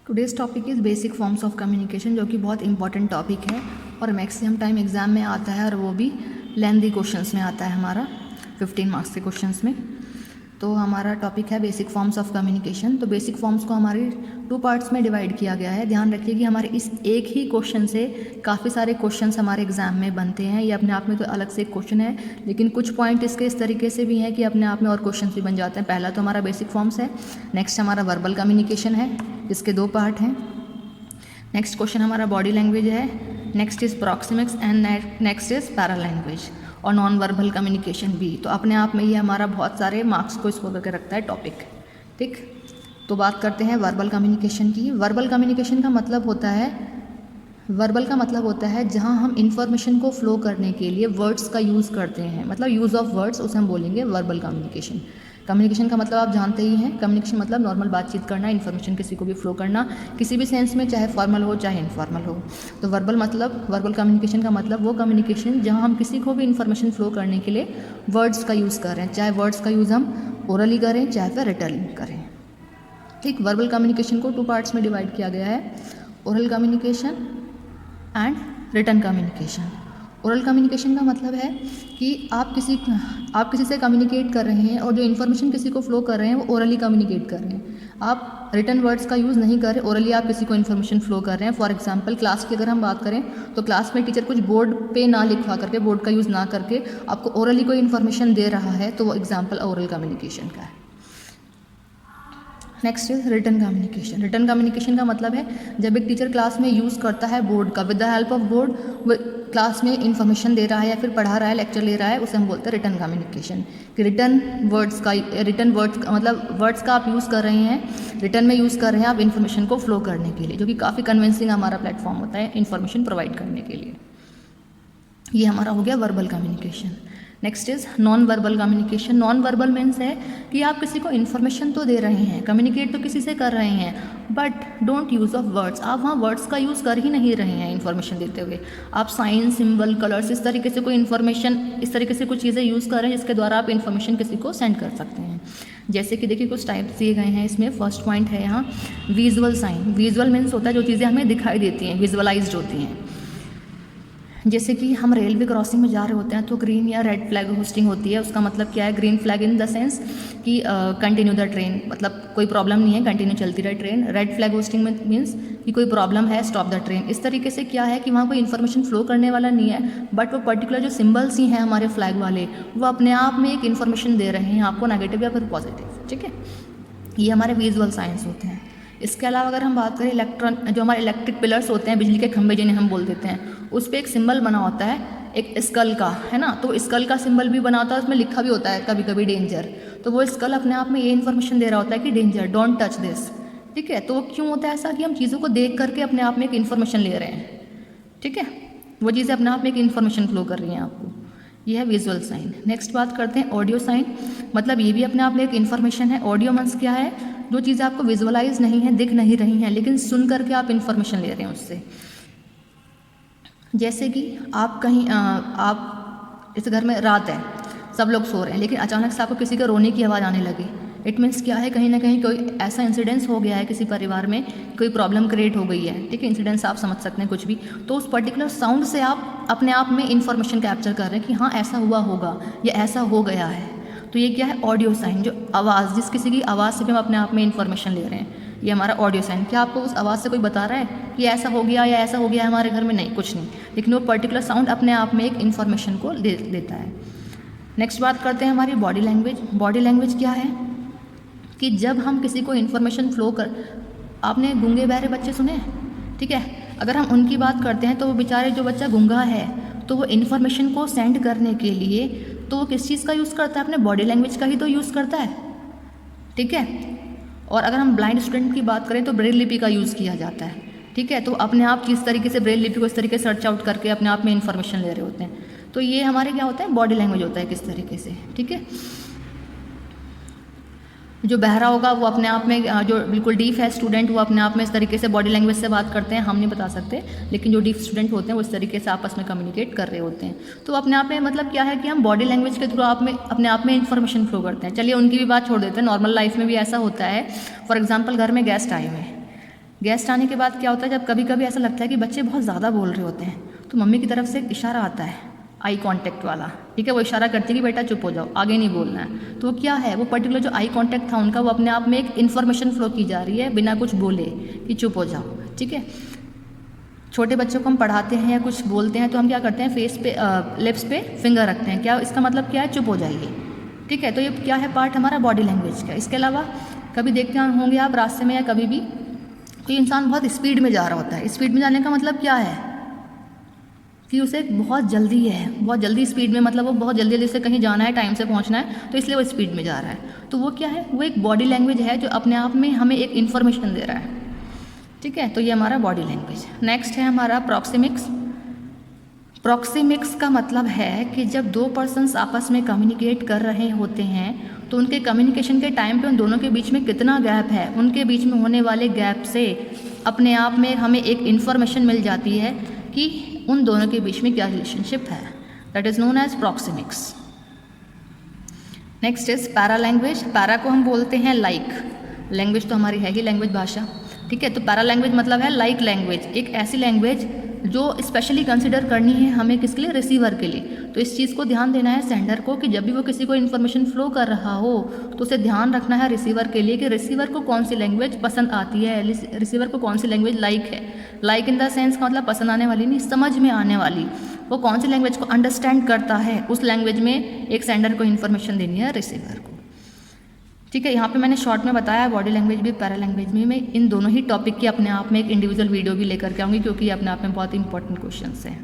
Today's topic is basic forms of communication, जो कि बहुत इंपॉर्टेंट टॉपिक है और मैक्सिमम टाइम एग्ज़ाम में आता है और वो भी लेंथी क्वेश्चंस में आता है हमारा 15 मार्क्स के क्वेश्चंस में। तो हमारा टॉपिक है बेसिक फॉर्म्स ऑफ कम्युनिकेशन। तो बेसिक फॉर्म्स को हमारी 2 पार्ट्स में डिवाइड किया गया है। ध्यान रखिए कि हमारे इस एक ही क्वेश्चन से काफ़ी सारे क्वेश्चंस हमारे एग्जाम में बनते हैं। ये अपने आप में तो अलग से एक क्वेश्चन है, लेकिन कुछ पॉइंट इसके इस तरीके से भी हैं कि अपने आप में और क्वेश्चन भी बन जाते हैं। पहला तो हमारा बेसिक फॉर्म्स है, नेक्स्ट हमारा वर्बल कम्युनिकेशन है जिसके 2 पार्ट हैं, नेक्स्ट क्वेश्चन हमारा बॉडी लैंग्वेज है, next is proxemics and next is para language और नॉन वर्बल कम्युनिकेशन भी। तो अपने आप में ये हमारा बहुत सारे मार्क्स को स्कोर करके रखता है टॉपिक। ठीक, तो बात करते हैं वर्बल कम्युनिकेशन की। वर्बल कम्युनिकेशन का मतलब होता है जहाँ हम इंफॉर्मेशन को फ्लो करने के लिए वर्ड्स का यूज़ करते हैं, मतलब यूज़ ऑफ वर्ड्स, उसे हम बोलेंगे वर्बल कम्युनिकेशन। कम्युनिकेशन का मतलब आप जानते ही हैं, कम्युनिकेशन मतलब नॉर्मल बातचीत करना, इन्फॉर्मेशन किसी को भी फ्लो करना, किसी भी सेंस में, चाहे फॉर्मल हो चाहे इनफॉर्मल हो। तो वर्बल कम्युनिकेशन का मतलब वो कम्युनिकेशन जहाँ हम किसी को भी इन्फॉर्मेशन फ्लो करने के लिए वर्ड्स का यूज़ कर रहे हैं, चाहे वर्ड्स का यूज़ हम ओरली करें चाहे फिर रिटर्न करें। ठीक, वर्बल कम्युनिकेशन को 2 पार्ट्स में डिवाइड किया गया है, oral communication and return communication. Oral communication का मतलब है कि आप किसी से कम्युनिकेट कर रहे हैं और जो इन्फॉर्मेशन किसी को फ्लो कर रहे हैं वो ओरली कम्युनिकेट कर रहे हैं। आप रिटर्न वर्ड्स का यूज़ नहीं कर रहे, ओरली आप किसी को इन्फॉर्मेशन फ्लो कर रहे हैं। फॉर एग्जांपल क्लास की अगर हम बात करें तो क्लास में टीचर कुछ बोर्ड पे ना लिखवा करके, बोर्ड का यूज़ ना करके आपको ओरली कोई इन्फॉर्मेशन दे रहा है, तो वो एग्जाम्पल ओरल कम्युनिकेशन का है। Next is return communication. Return communication का मतलब है जब एक टीचर क्लास में यूज़ करता है बोर्ड का, with the help of board वो क्लास में इन्फॉर्मेशन दे रहा है या फिर पढ़ा रहा है, लेक्चर ले रहा है, उसे हम बोलते हैं रिटर्न कम्युनिकेशन। कि रिटर्न वर्ड्स का मतलब वर्ड्स का आप यूज़ कर रहे हैं, रिटर्न में यूज़ कर रहे हैं आप इन्फॉर्मेशन को फ्लो करने के लिए, जो कि काफ़ी कन्विंसिंग हमारा प्लेटफॉर्म होता है इन्फॉर्मेशन प्रोवाइड करने के लिए। ये हमारा हो गया verbal communication. Next is non verbal communication. Non verbal means है कि आप किसी को इन्फॉर्मेशन तो दे रहे हैं, कम्युनिकेट तो किसी से कर रहे हैं, but don't use of words. आप वहाँ वर्ड्स का यूज़ कर ही नहीं रहे हैं इन्फॉर्मेशन देते हुए। आप साइन, सिंबल, कलर्स, इस तरीके से कोई इन्फॉर्मेशन, इस तरीके से कुछ चीज़ें यूज़ कर रहे हैं जिसके द्वारा आप इन्फॉर्मेशन किसी को सेंड कर सकते हैं। जैसे कि देखिए कुछ टाइप्स दिए गए हैं इसमें। फर्स्ट पॉइंट है यहाँ विजुअल साइन। विजुअल मीन्स होता है जो चीज़ें हमें दिखाई देती हैं, विजुअलाइज्ड होती हैं। जैसे कि हम रेलवे क्रॉसिंग में जा रहे होते हैं तो ग्रीन या रेड फ्लैग होस्टिंग होती है। उसका मतलब क्या है? Green flag in the sense कि कंटिन्यू द ट्रेन, मतलब कोई प्रॉब्लम नहीं है, कंटिन्यू चलती रहे ट्रेन। रेड फ्लैग होस्टिंग में मीन्स कि कोई प्रॉब्लम है, स्टॉप द ट्रेन। इस तरीके से क्या है कि वहाँ कोई इन्फॉर्मेशन फ्लो करने वाला नहीं है, बट वो पर्टिकुलर जो सिम्बल्स ही हैं हमारे फ्लैग वाले, वो अपने आप में एक इन्फॉर्मेशन दे रहे हैं आपको, नेगेटिव या फिर पॉजिटिव। ठीक है, ये हमारे विजुअल साइंस होते हैं। इसके अलावा अगर हम बात करें जो हमारे इलेक्ट्रिक पिलर्स होते हैं, बिजली के खंभे जिन्हें हम बोल देते हैं, उस पर एक सिंबल बना होता है एक स्कल का, है ना। तो स्कल का सिंबल भी बना होता है, उसमें लिखा भी होता है कभी कभी डेंजर। तो वो स्कल अपने आप में ये इन्फॉर्मेशन दे रहा होता है कि डेंजर, डोंट टच दिस। ठीक है, तो वो क्यों होता है ऐसा? कि हम चीज़ों को देख करके अपने आप में एक इन्फॉर्मेशन ले रहे हैं। ठीक है, वो चीज़ें अपने आप में एक इन्फॉर्मेशन फ्लो कर रही हैं आपको। ये है विजुअल साइन। नेक्स्ट बात करते हैं ऑडियो साइन। मतलब ये भी अपने आप में एक इन्फॉर्मेशन है। ऑडियो मीन्स क्या है? जो चीज़ें आपको विजुअलाइज नहीं है, दिख नहीं रही हैं, लेकिन सुन करके आप इन्फॉर्मेशन ले रहे हैं उससे। जैसे कि आप कहीं आप इस घर में रात है, सब लोग सो रहे हैं, लेकिन अचानक से आपको किसी के रोने की आवाज़ आने लगी। इट मीन्स क्या है? कहीं ना कहीं कोई ऐसा इंसिडेंस हो गया है किसी परिवार में, कोई प्रॉब्लम क्रिएट हो गई है। ठीक है, इंसिडेंस आप समझ सकते हैं कुछ भी। तो उस पर्टिकुलर साउंड से आप अपने आप में इन्फॉर्मेशन कैप्चर कर रहे हैं कि हाँ ऐसा हुआ होगा या ऐसा हो गया है। तो ये क्या है? Audio sign. जो आवाज़, जिस किसी की आवाज़ से भी हम अपने आप में इन्फॉर्मेशन ले रहे हैं, ये हमारा ऑडियो साइन। क्या आपको उस आवाज़ से कोई बता रहा है कि ऐसा हो गया या ऐसा हो गया है हमारे घर में? नहीं, कुछ नहीं, लेकिन वो पर्टिकुलर साउंड अपने आप में एक इन्फॉर्मेशन को देता है। नेक्स्ट बात करते हैं हमारी बॉडी लैंग्वेज। बॉडी लैंग्वेज क्या है? कि जब हम किसी को इन्फॉर्मेशन फ्लो कर, आपने गूंगे बहरे बच्चे सुने हैं? ठीक है, अगर हम उनकी बात करते हैं तो वो बेचारे, जो बच्चा गूंगा है, तो वो इन्फॉर्मेशन को सेंड करने के लिए तो वो किस चीज़ का यूज़ करता है? अपने बॉडी लैंग्वेज का ही तो यूज़ करता है। ठीक है, और अगर हम ब्लाइंड स्टूडेंट की बात करें तो ब्रेल लिपि का यूज़ किया जाता है। ठीक है, तो अपने आप किस तरीके से ब्रेल लिपि को इस तरीके से सर्च आउट करके अपने आप में इन्फॉर्मेशन ले रहे होते हैं। तो ये हमारे क्या होता है? बॉडी लैंग्वेज होता है किस तरीके से। ठीक है, जो बहरा होगा वो अपने आप में, जो बिल्कुल डीफ है स्टूडेंट, वो अपने आप में इस तरीके से बॉडी लैंग्वेज से बात करते हैं, हम नहीं बता सकते, लेकिन जो डीफ स्टूडेंट होते हैं वो इस तरीके से आपस में कम्युनिकेट कर रहे होते हैं। तो अपने आप में मतलब क्या है कि हम बॉडी लैंग्वेज के थ्रू अपने आप में इन्फॉर्मेशन फ्लो करते हैं। चलिए उनकी भी बात छोड़ देते हैं, नॉर्मल लाइफ में भी ऐसा होता है। फॉर एग्जाम्पल घर में गेस्ट आए हुए हैं, गेस्ट आने के बाद क्या होता है, जब कभी कभी ऐसा लगता है कि बच्चे बहुत ज़्यादा बोल रहे होते हैं तो मम्मी की तरफ से एक इशारा आता है आई कांटेक्ट वाला, ठीक है, वो इशारा करती है कि बेटा चुप हो जाओ, आगे नहीं बोलना है। तो वो क्या है, वो पर्टिकुलर जो आई कांटेक्ट था उनका, वो अपने आप में एक इन्फॉर्मेशन फ्लो की जा रही है बिना कुछ बोले कि चुप हो जाओ, ठीक है। छोटे बच्चों को हम पढ़ाते हैं या कुछ बोलते हैं तो हम क्या करते हैं, फेस पे लिप्स पे फिंगर रखते हैं, क्या इसका मतलब क्या है, चुप हो जाइए, ठीक है। तो ये क्या है, पार्ट हमारा बॉडी लैंग्वेज का। इसके अलावा कभी देखते होंगे आप रास्ते में या कभी भी कोई इंसान बहुत स्पीड में जा रहा होता है, स्पीड में जाने का मतलब क्या है कि उसे बहुत जल्दी है, बहुत जल्दी स्पीड में, मतलब वो बहुत जल्दी जल्दी से कहीं जाना है, टाइम से पहुंचना है, तो इसलिए वो स्पीड में जा रहा है। तो वो क्या है, वो एक बॉडी लैंग्वेज है जो अपने आप में हमें एक इन्फॉर्मेशन दे रहा है, ठीक है। तो ये हमारा बॉडी लैंग्वेज। नेक्स्ट है हमारा प्रॉक्सिमिक्स। प्रॉक्सिमिक्स का मतलब है कि जब दो पर्सन्स आपस में कम्युनिकेट कर रहे होते हैं तो उनके कम्युनिकेशन के टाइम पे उन दोनों के बीच में कितना गैप है, उनके बीच में होने वाले गैप से अपने आप में हमें एक इन्फॉर्मेशन मिल जाती है कि उन दोनों के बीच में क्या रिलेशनशिप है। That is known as proxemics. Next is para language. Para को हम बोलते हैं लाइक, लैंग्वेज तो हमारी है ही लैंग्वेज, भाषा, ठीक है। तो पैरा लैंग्वेज मतलब है लाइक लैंग्वेज, एक ऐसी लैंग्वेज जो स्पेशली कंसिडर करनी है हमें किसके लिए, रिसीवर के लिए। तो इस चीज़ को ध्यान देना है सेंडर को कि जब भी वो किसी को इन्फॉर्मेशन फ्लो कर रहा हो तो उसे ध्यान रखना है रिसीवर के लिए कि रिसीवर को कौन सी लैंग्वेज पसंद आती है, रिसीवर को कौन सी लैंग्वेज लाइक है। लाइक इन द सेंस का मतलब पसंद आने वाली नहीं, समझ में आने वाली, वो कौन सी लैंग्वेज को अंडरस्टैंड करता है, उस लैंग्वेज में एक सेंडर को इन्फॉर्मेशन देनी है रिसीवर को, ठीक है। यहाँ पे मैंने शॉर्ट में बताया बॉडी लैंग्वेज भी पैरा लैंग्वेज में। मैं इन दोनों ही टॉपिक की अपने आप में एक इंडिविजुअल वीडियो भी लेकर के आऊँगी क्योंकि ये अपने आप में बहुत इंपॉर्टेंट क्वेश्चंस हैं।